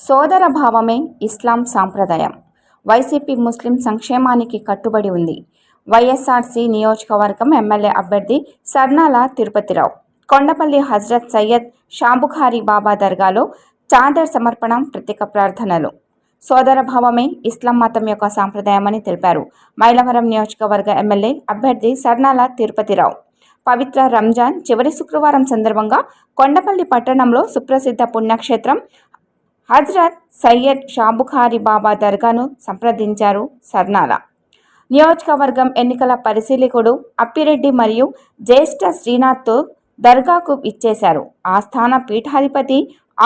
సోదర భావమే ఇస్లాం సాంప్రదాయం. వైసీపీ ముస్లిం సంక్షేమానికి కట్టుబడి ఉంది. వైఎస్ఆర్సీ నియోజకవర్గం ఎమ్మెల్యే అభ్యర్థి సర్నాల తిరుపతిరావు కొండపల్లి హజ్రత్ సయ్యద్ షాబుఖారీ బాబా దర్గాలో చాదర్ సమర్పణ, ప్రత్యేక ప్రార్థనలు. సోదర భావమే ఇస్లాం మతం యొక్క సాంప్రదాయమని తెలిపారు. మైలవరం నియోజకవర్గ ఎమ్మెల్యే అభ్యర్థి సర్నాల తిరుపతిరావు పవిత్ర రంజాన్ చివరి శుక్రవారం సందర్భంగా కొండపల్లి పట్టణంలో సుప్రసిద్ధ పుణ్యక్షేత్రం హజ్రత్ సయ్యద్ షాబుఖారీ బాబా దర్గాను సంప్రదించారు. సర్నాల నియోజకవర్గం ఎన్నికల పరిశీలకుడు అప్పిరెడ్డి మరియు జ్యేష్ఠ శ్రీనాథ్తో దర్గాకు ఇచ్చేశారు. ఆస్థాన పీఠాధిపతి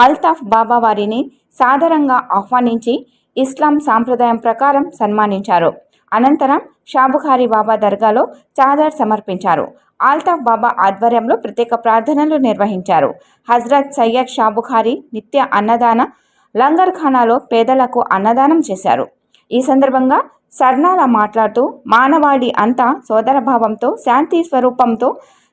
ఆల్తాఫ్ బాబా వారిని సాదరంగా ఆహ్వానించి ఇస్లాం సాంప్రదాయం ప్రకారం సన్మానించారు. అనంతరం షాబుఖారీ బాబా దర్గాలో చాదర్ సమర్పించారు. ఆల్తాఫ్ బాబా ఆధ్వర్యంలో ప్రత్యేక ప్రార్థనలు నిర్వహించారు. హజ్రత్ సయ్యద్ షాబుఖారీ నిత్య అన్నదాన లంగర్ఖానాలో పేదలకు అన్నదానం చేశారు. ఈ సందర్భంగా సర్నాల మాట్లాడుతూ మానవాళి అంతా సోదరభావంతో శాంతి స్వరూపంతో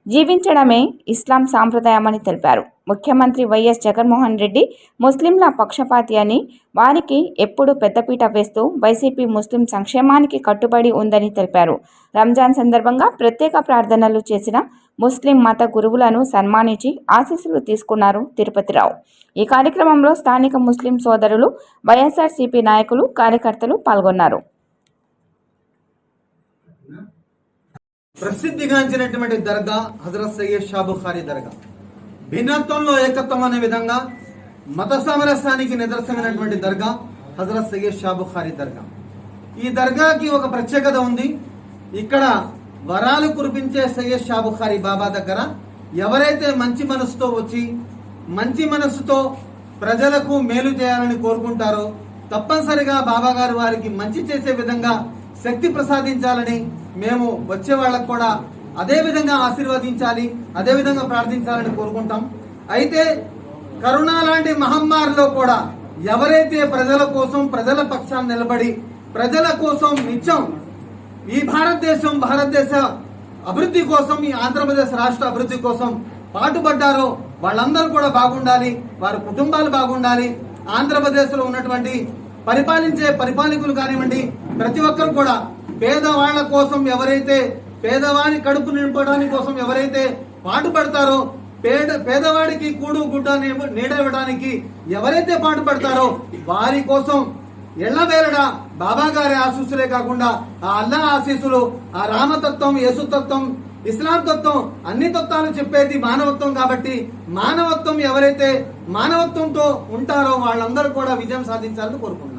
జీవించడమే ఇస్లాం సాంప్రదాయమని తెలిపారు. ముఖ్యమంత్రి వైఎస్ జగన్మోహన్ రెడ్డి ముస్లింల పక్షపాతి అని, వారికి ఎప్పుడు పెద్దపీట వేస్తూ వైసీపీ ముస్లిం సంక్షేమానికి కట్టుబడి ఉందని తెలిపారు. రంజాన్ సందర్భంగా ప్రత్యేక ప్రార్థనలు చేసిన ముస్లిం మత గురువులను సన్మానించి ఆశీస్సులు తీసుకున్నారు తిరుపతిరావు. ఈ కార్యక్రమంలో స్థానిక ముస్లిం సోదరులు, వైఎస్ఆర్సీపీ నాయకులు, కార్యకర్తలు పాల్గొన్నారు. ప్రసిద్ధిగాంచినటువంటి దర్గా హజరత్ సయ్యద్ షాబుఖారీ దర్గా భిన్నత్వంలో ఏకత్వం అనే విధంగా మత సామరస్యానికి నిదర్శనమైనటువంటి దర్గా హజరత్ సయ్యద్ షాబుఖారీ దర్గా. ఈ దర్గాకి ఒక ప్రత్యేకత ఉంది. ఇక్కడ వరాలు కురిపించే సయ్యద్ షాబుఖారీ బాబా దగ్గర ఎవరైతే మంచి మనసుతో వచ్చి మంచి మనసుతో ప్రజలకు మేలు చేయాలని కోరుకుంటారో తప్పనిసరిగా బాబా గారు వారికి మంచి చేసే విధంగా శక్తి ప్రసాదించాలని, మేము వచ్చే వాళ్ళకు కూడా అదే విధంగా ఆశీర్వదించాలి, అదే విధంగా ప్రార్థించాలని కోరుకుంటాం. అయితే కరోనా లాంటి మహమ్మారిలో కూడా ఎవరైతే ప్రజల కోసం, ప్రజల పక్షాన్ని నిలబడి ప్రజల కోసం నిత్యం ఈ భారతదేశ అభివృద్ధి కోసం, ఈ ఆంధ్రప్రదేశ్ రాష్ట్ర అభివృద్ధి కోసం పాటుపడ్డారో వాళ్ళందరూ కూడా బాగుండాలి, వారి కుటుంబాలు బాగుండాలి. ఆంధ్రప్రదేశ్ లో ఉన్నటువంటి పరిపాలించే పరిపాలకులు కానివ్వండి, ప్రతి ఒక్కరు కూడా పేదవాళ్ల కోసం ఎవరైతే, పేదవాడి కడుపు నింపడానికి కోసం ఎవరైతే పాటుపడతారో, పేదవాడికి కూడు గుడ్డ నీడ ఇవ్వడానికి ఎవరైతే పాటుపడతారో వారి కోసం ఎల్లవేళడా బాబా గారి ఆశీస్సులే కాకుండా ఆ అల్లా ఆశీస్సులు, ఆ రామతత్వం, యేసుతత్వం, ఇస్లాం తత్వం, అన్ని తత్వాలు చెప్పేది మానవత్వం. కాబట్టి మానవత్వం ఎవరైతే మానవత్వంతో ఉంటారో వాళ్ళందరూ కూడా విజయం సాధించాలని కోరుకుంటున్నారు.